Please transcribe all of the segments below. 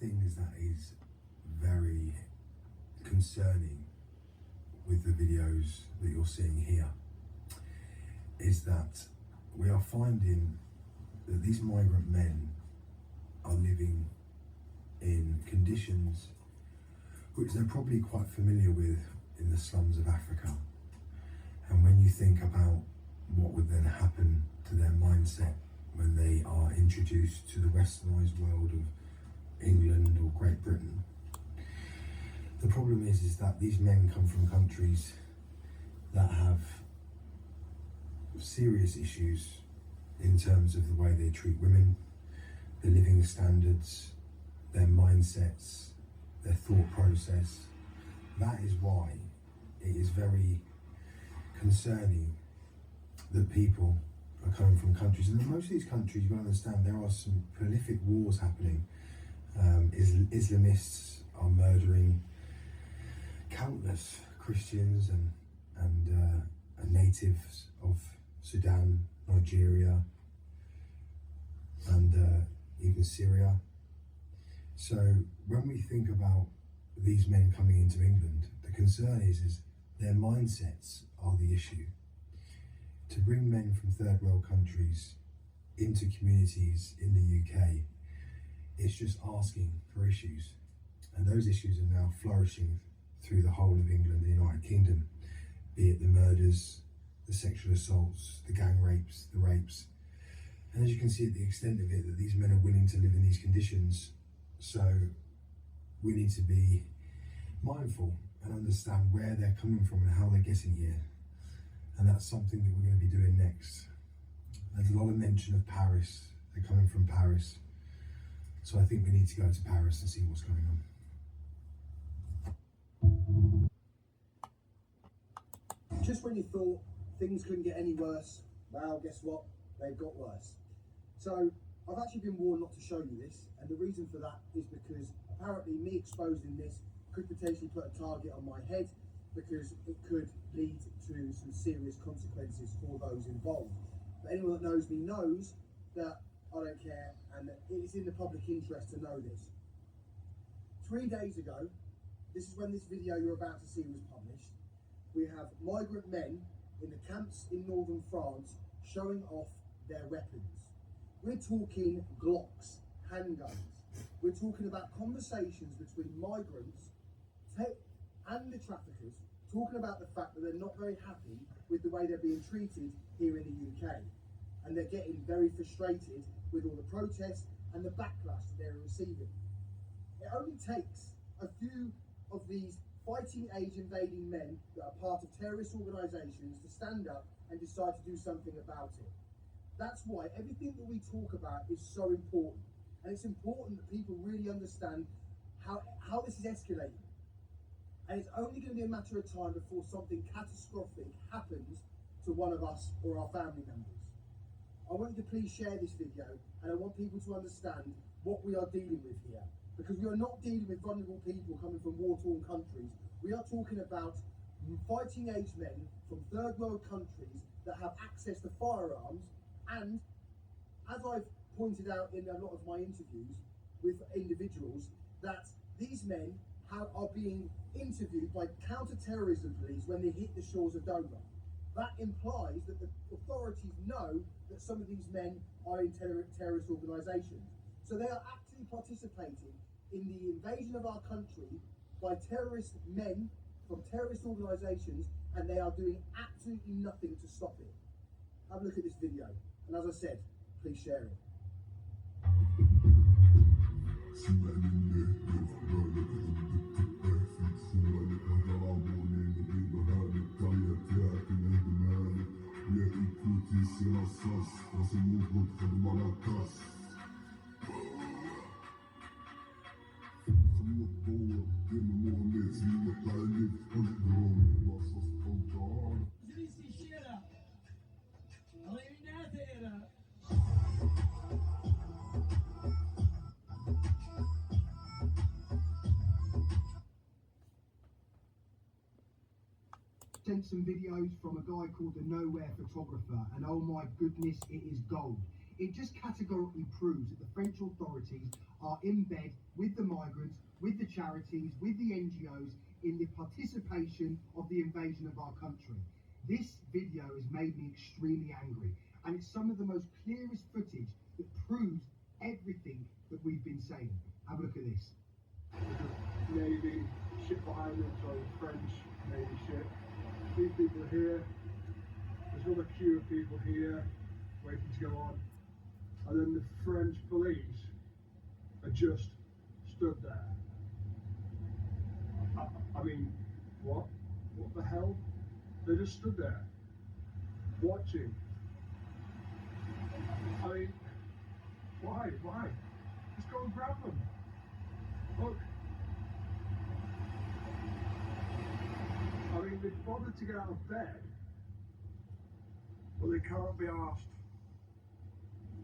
things that is very concerning with the videos that you're seeing here is that we are finding that these migrant men are living in conditions which they're probably quite familiar with in the slums of Africa. And when you think about what would then happen to their mindset when they are introduced to the westernised world of England or Great Britain, the problem is that these men come from countries that have serious issues in terms of the way they treat women, their living standards, their mindsets, their thought process. That is why it is very concerning that people are coming from countries, and in most of these countries, you've got to understand, there are some prolific wars happening. Islamists are murdering countless Christians and natives of Sudan, Nigeria, and even Syria. So when we think about these men coming into England, the concern is their mindsets are the issue. To bring men from third world countries into communities in the UK, it's just asking for issues. And those issues are now flourishing through the whole of England, the United Kingdom, be it the murders, the sexual assaults, the gang rapes, the rapes. And as you can see, at the extent of it, that these men are willing to live in these conditions. So we need to be mindful and understand where they're coming from and how they're getting here. And that's something that we're going to be doing next. There's a lot of mention of Paris. They're coming from Paris. So I think we need to go to Paris and see what's going on. Just when you thought things couldn't get any worse, well, guess what? They've got worse. So I've actually been warned not to show you this, and the reason for that is because apparently me exposing this could potentially put a target on my head, because it could lead to some serious consequences for those involved. But anyone that knows me knows that I don't care, and that it's in the public interest to know this. 3 days ago, this is when this video you're about to see was published, we have migrant men in the camps in northern France showing off their weapons. We're talking Glocks, handguns. We're talking about conversations between migrants and the traffickers, talking about the fact that they're not very happy with the way they're being treated here in the UK. And they're getting very frustrated with all the protests and the backlash that they're receiving. It only takes a few of these fighting age invading men that are part of terrorist organisations to stand up and decide to do something about it. That's why everything that we talk about is so important. And it's important that people really understand how this is escalating. And it's only going to be a matter of time before something catastrophic happens to one of us or our family members. I want you to please share this video, and I want people to understand what we are dealing with here. Because we are not dealing with vulnerable people coming from war-torn countries. We are talking about fighting age men from third world countries that have access to firearms, and as I've pointed out in a lot of my interviews with individuals, that these men are being interviewed by counter-terrorism police when they hit the shores of Dover. That implies that the authorities know that some of these men are in terrorist organisations. So they are actively participating in the invasion of our country by terrorist men from terrorist organisations, and they are doing absolutely nothing to stop it. Have a look at this video, and as I said, please share it. Sent some videos from a guy called the Nowhere Photographer, and oh my goodness, it is gold. It just categorically proves that the French authorities are in bed with the migrants, with the charities, with the NGOs in the participation of the invasion of our country. This video has made me extremely angry, and it's some of the most clearest footage that proves everything that we've been saying. Have a look at this. Navy ship behind them, so French Navy ship. These people are here. There's another queue of people here waiting to go on. And then the French police are just stood there. I mean, what? What the hell? They just stood there, watching. I mean, why? Why? Just go and grab them. Look. I mean, they bothered to get out of bed, but they can't be asked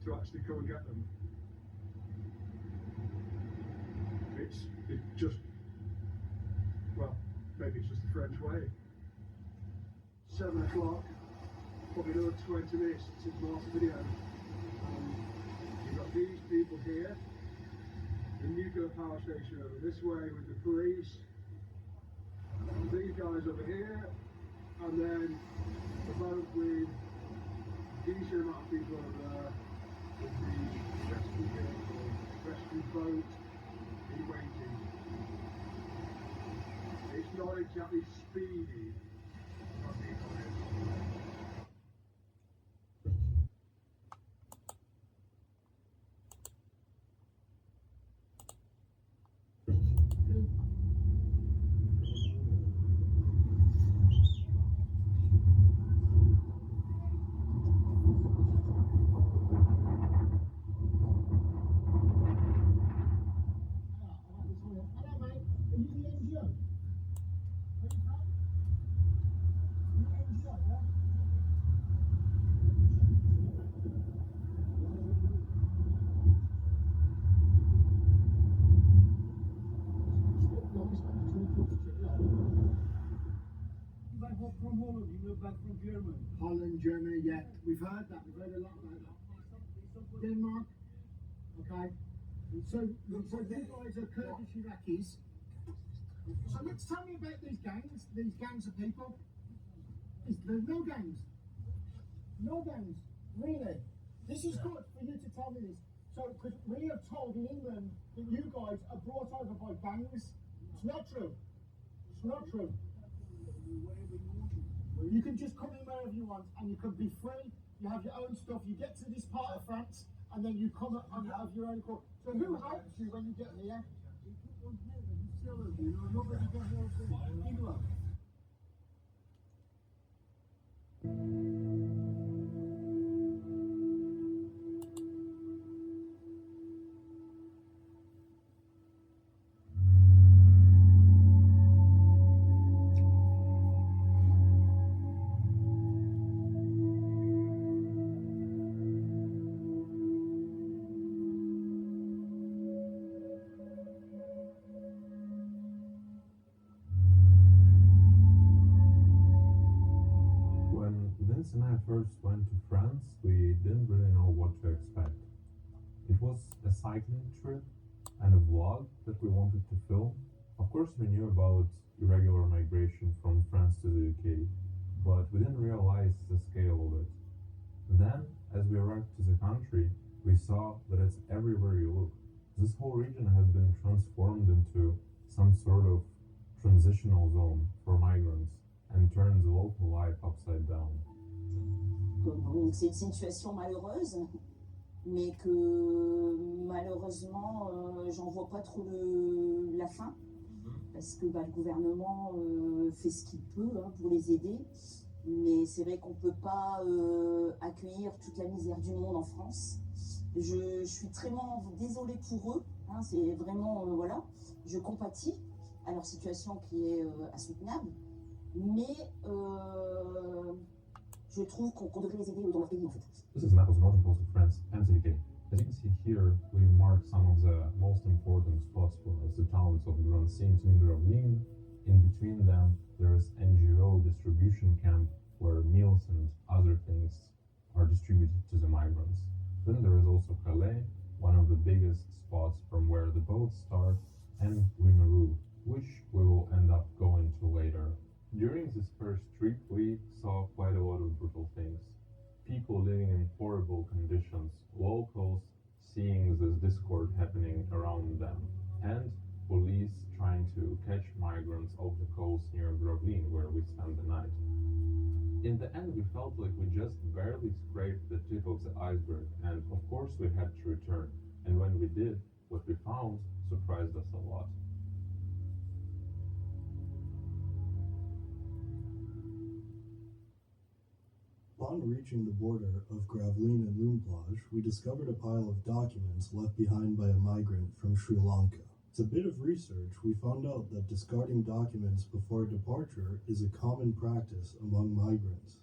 to actually come and get them. It's just, well, maybe it's just the French way. 7 o'clock, probably another 20 minutes since the last video. You've got these people here, the nuclear power station over this way with the police, these guys over here, and then the boat with a decent amount of people over there with the rescue vehicle, rescue boat in waiting. It's not exactly speedy. Not being honest. From Holland, you moved back from Germany. Holland, Germany, yeah, we've heard that. We've heard a lot about that. Denmark, okay. So you guys are Kurdish Iraqis. So let's tell me about these gangs of people. There's no gangs. No gangs, really. This is good for you to tell me this. So, because we are told in England that you guys are brought over by gangs. It's not true. It's not true. You can just come in wherever you want and you can be free, you have your own stuff, you get to this part of France and then you come and you have your own court. So who helps you when you get here? Nobody can help you. When I first went to France, we didn't really know what to expect. It was a cycling trip and a vlog that we wanted to film. Of course, we knew about irregular migration from France to the UK, but we didn't realize the scale of it. Then, as we arrived to the country, we saw that it's everywhere you look. This whole region has been transformed into some sort of transitional zone for migrants and turned the local life upside down. Donc c'est une situation malheureuse, mais que malheureusement j'en vois pas trop la fin, parce que le gouvernement fait ce qu'il peut pour les aider, mais c'est vrai qu'on peut pas accueillir toute la misère du monde en France. Je suis très désolée pour eux, c'est vraiment voilà, je compatis à leur situation qui est insoutenable, mais je trouve qu'on devrait les aider dans leur pays en fait. This is a map of the northern coast of France and the UK. As you can see here, we marked some of the most important spots for us, the towns of Drancy and Gravelines. In between them, there is NGO distribution camp where meals and other things are distributed to the migrants. Then there is also Calais, one of the biggest spots from where the boats start, and Wimereux, which we will end up going to later. During this first trip, we saw quite a lot of brutal things. People living in horrible conditions, locals seeing this discord happening around them, and police trying to catch migrants off the coast near Gravelines, where we spent the night. In the end, we felt like we just barely scraped the tip of the iceberg, and of course we had to return. And when we did, what we found surprised us a lot. Upon reaching the border of Gravelines and Lumplage, we discovered a pile of documents left behind by a migrant from Sri Lanka. With a bit of research, we found out that discarding documents before departure is a common practice among migrants.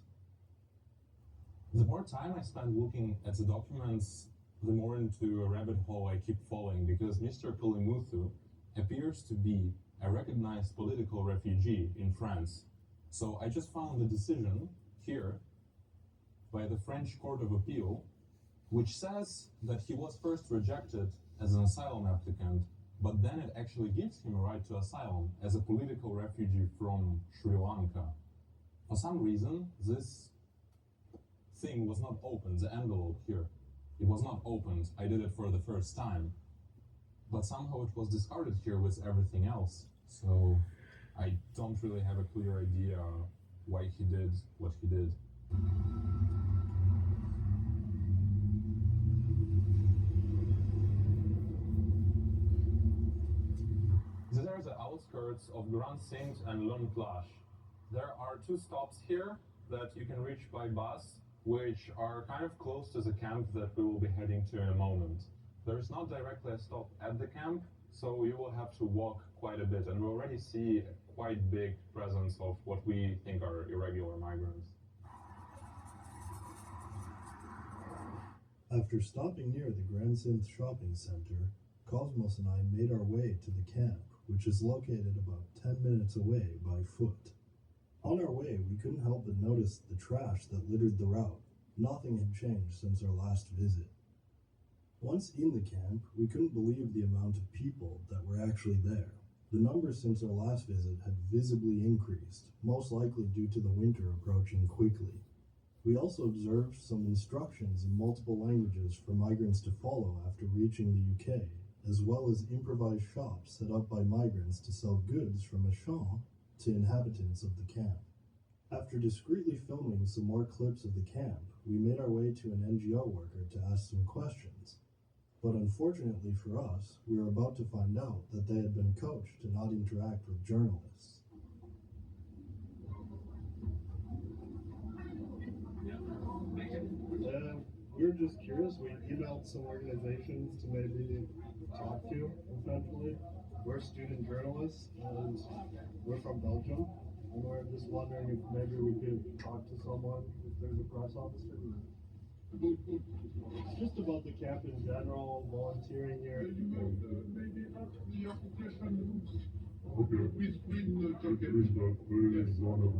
The more time I spend looking at the documents, the more into a rabbit hole I keep falling, because Mr. Kolimuthu appears to be a recognized political refugee in France. So I just found the decision here by the French Court of Appeal, which says that he was first rejected as an asylum applicant, but then it actually gives him a right to asylum as a political refugee from Sri Lanka. For some reason, this thing was not opened, the envelope here. It was not opened. I did it for the first time. But somehow it was discarded here with everything else. So I don't really have a clear idea why he did what he did. These are the outskirts of Grand Saint and Lone Plage. There are two stops here that you can reach by bus, which are kind of close to the camp that we will be heading to in a moment. There is not directly a stop at the camp, so you will have to walk quite a bit, and we already see a quite big presence of what we think are irregular migrants. After stopping near the Grand Synth shopping center, Cosmos and I made our way to the camp, which is located about 10 minutes away by foot. On our way, we couldn't help but notice the trash that littered the route. Nothing had changed since our last visit. Once in the camp, we couldn't believe the amount of people that were actually there. The number since our last visit had visibly increased, most likely due to the winter approaching quickly. We also observed some instructions in multiple languages for migrants to follow after reaching the UK, as well as improvised shops set up by migrants to sell goods from a champ to inhabitants of the camp. After discreetly filming some more clips of the camp, we made our way to an NGO worker to ask some questions. But unfortunately for us, we were about to find out that they had been coached to not interact with journalists. We were just curious. We emailed some organizations to maybe talk to, essentially. We're student journalists, and we're from Belgium, and we're just wondering if maybe we could talk to someone, if there's a press officer. Just about the camp in general, volunteering here. Maybe ask the occupation with green jacket. Yes.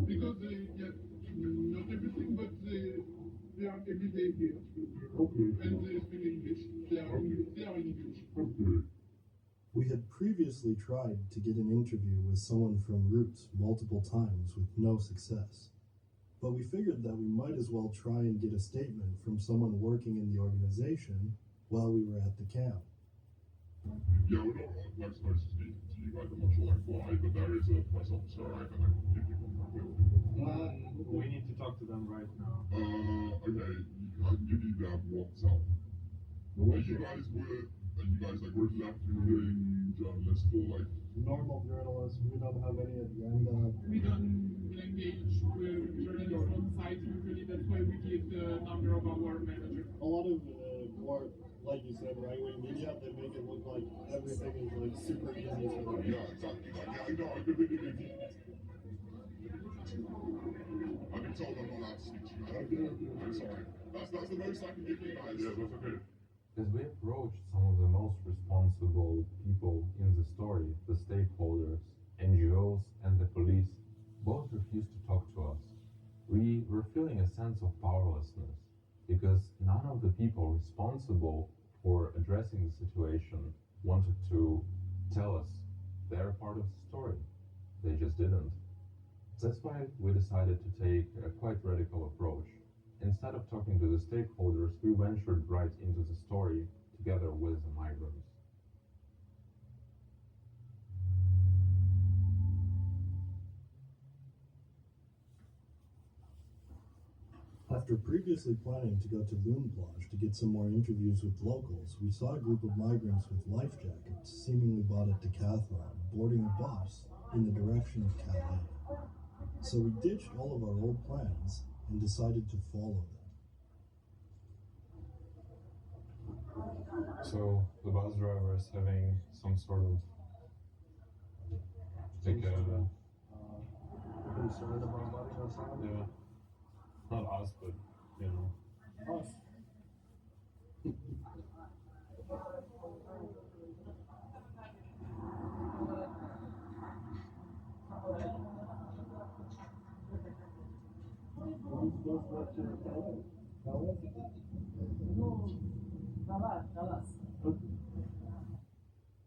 Because not everything, but they are every day here. Okay. And they speak English. They are in English. Okay. We had previously tried to get an interview with someone from Roots multiple times with no success. But we figured that we might as well try and get a statement from someone working in the organization while we were at the camp. Yeah, we're not supposed to speak to you guys. I'm not sure why, but there is a press officer I can give you contact with. We need to talk to them right now. Okay, I can give you their WhatsApp. Are you guys like left-wing journalists or like? Normal journalists, we don't have any agenda. We don't engage with journalists on site usually, that's why we give the number of our manager. A lot of more, like you said, right-wing media, they make it look like everything is like super easy for them. Yeah, exactly. Like, yeah, I know, I completely agree. I've been told I'm not allowed to speak to you. I'm sorry. That's the most I can give you guys. Yeah, that's okay. As we approached some of the most responsible people in the story, the stakeholders, NGOs, and the police, both refused to talk to us. We were feeling a sense of powerlessness. because none of the people responsible for addressing the situation wanted to tell us their part of the story. They just didn't. That's why we decided to take a quite radical approach. Instead of talking to the stakeholders, we ventured right into the story together with the migrants. After previously planning to go to Loon Plage to get some more interviews with locals, we saw a group of migrants with life jackets, seemingly bought at Decathlon, boarding a bus in the direction of Calais. So we ditched all of our old plans and decided to follow them. So the bus driver is having some sort of like concern about letting us out. yeah, not us, but you know. Us.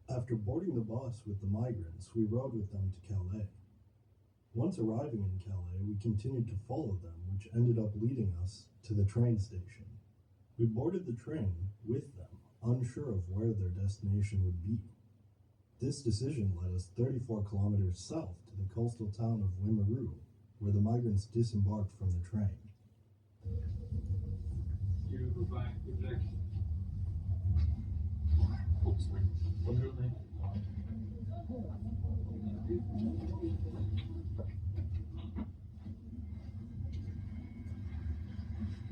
After boarding the bus with the migrants, we rode with them to Calais. Once arriving in Calais, we continued to follow them, which ended up leading us to the train station. We boarded the train with them, unsure of where their destination would be. This decision led us 34 kilometers south to the coastal town of Wimereux, where the migrants disembarked from the train. You go back to Jack. Oops, sorry. What's your name?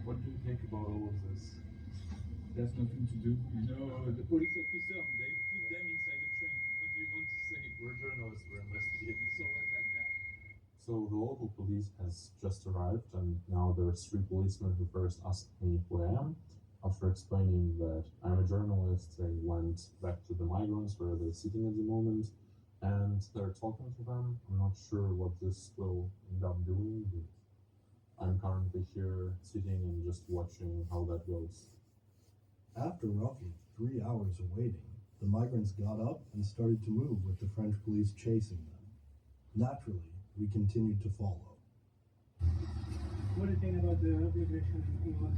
What do you think about all of this? There's nothing to do. You know, the police officer, they put them inside the train. What do you want to say? We're journalists, we're investigating. It's always like that. So the local police has just arrived, and now there's 3 policemen who first asked me who I am. After explaining that I'm a journalist, they went back to the migrants where they're sitting at the moment, and they're talking to them. I'm not sure what this will end up doing, but I'm currently here sitting and just watching how that goes. After roughly 3 hours of waiting, the migrants got up and started to move with the French police chasing them. Naturally, we continued to follow. What do you think about the immigration in England?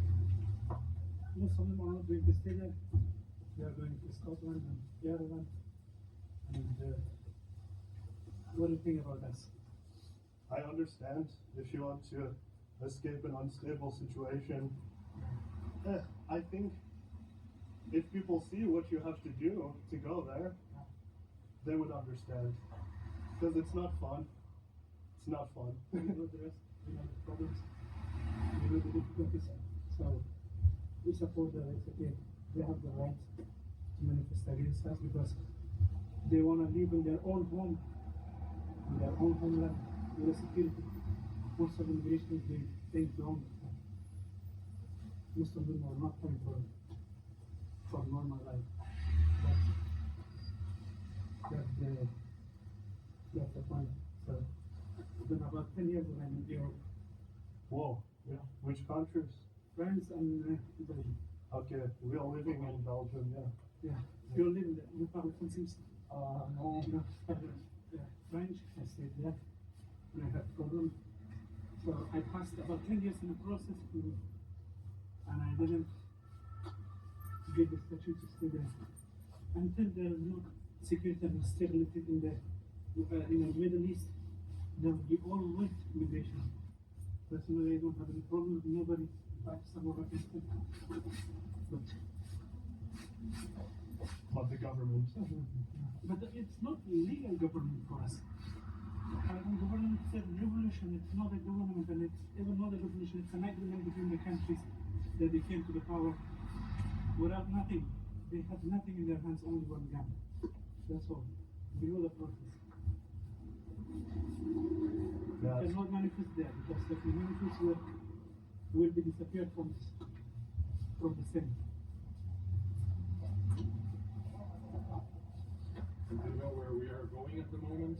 Most of them are not going to stay there. They are going to Scotland and Ireland. And what do you think about that? I understand if you want to escape an unstable situation. I think if people see what you have to do to go there, they would understand. Because it's not fun. It's not fun. You know the rest, you know the problems, you know the difficulties. So we support that it's okay. They have the right to manifest against us because they want to live in their own home, in their own homeland, with security. Most of the immigrations they think wrong. Most of them are not coming for normal life. That's the point. So it's been about 10 years when I'm in Europe. Whoa, yeah. Which countries? France and Italy. Okay, we are living in Belgium, yeah. Yeah. You're living there. You probably can see. No. No. Yeah. French. I stayed there. And I had problem. So I passed about 10 years in the process, and I didn't get the statute to stay there until there is no security and stability in the Middle East. Then we all went immigration. Personally, I don't have any problem with nobody. Pakistan or Pakistan. But the government. But it's not legal government for us. Government is a revolution. It's not a government, and it's even not a revolution. It's an agreement between the countries that they came to the power without nothing. They had nothing in their hands, only one gun. That's all. Below the process. You cannot manifest there because if you manifest will be disappeared from the scene. Do you know where we are going at the moment?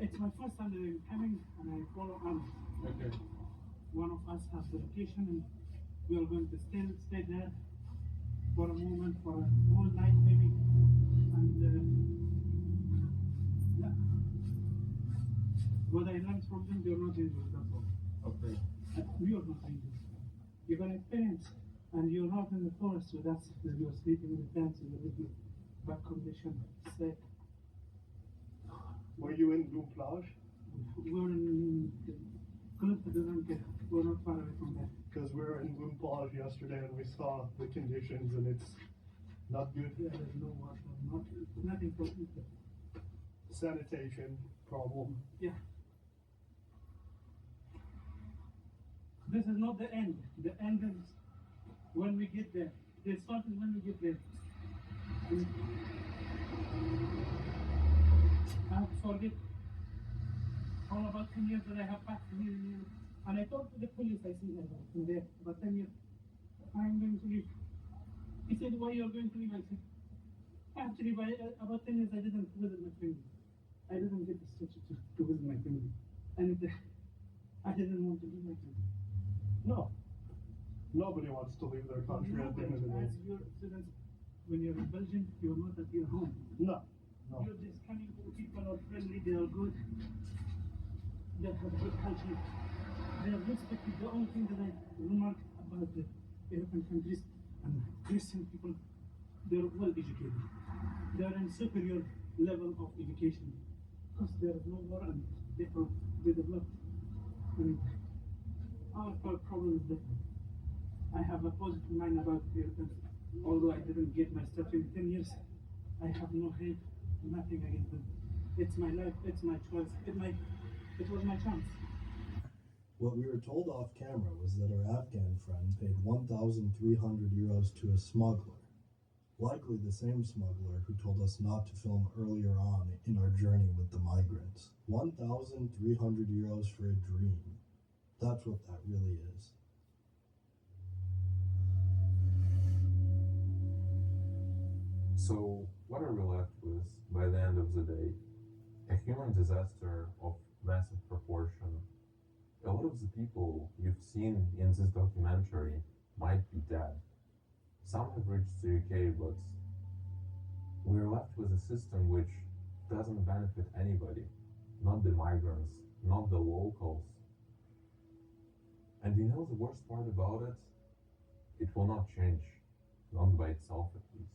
It's my first time that I'm coming and I follow on. Okay. One of us has the location and we are going to stay there for a moment, for a whole night maybe, and yeah. What I learned from them, they're not dangerous, that's all. Okay. We are not dangerous. You're gonna experience, and you're not in the forest with us, you're sleeping in the tents, you're living bad condition, sick. Were you in Blue Plage? We're in close to the Ranke. We're not far away from there. Because we were in Blue Plage yesterday and we saw the conditions and it's not good. Yeah, there's no water, nothing for people. Sanitation problem. Yeah. This is not the end. The end is when we get there. The start is when we get there. I have to forget all about 10 years that I have passed here. And I talked to the police, I see them in there, about 10 years. I'm going to leave. He said, why you're going to leave? I said, actually, by about 10 years I didn't visit my family. I didn't get the statue to visit my family. And I didn't want to leave my family. No. Nobody wants to leave their country at the end of the day. As your students, when you're in Belgium, you're not at your home. No. No. You're just coming to people are friendly, they are good. They have good culture. They are respected. The only thing that I remarked about the European countries and Christian people, they're well educated. They are in superior level of education because there is no war and they are developed. And our problem is different. I have a positive mind about the Europeans. Although I didn't get my statue in 10 years, I have no hate, nothing against them. It's my life, it's my choice, it was my chance. What we were told off camera was that our Afghan friend paid 1,300 euros to a smuggler. Likely the same smuggler who told us not to film earlier on in our journey with the migrants. 1,300 euros for a dream. That's what that really is. So, what are we left with by the end of the day? A human disaster of massive proportion. A lot of the people you've seen in this documentary might be dead. Some have reached the UK, but we're left with a system which doesn't benefit anybody. Not the migrants, not the locals. And you know the worst part about it? It will not change. Not by itself, at least.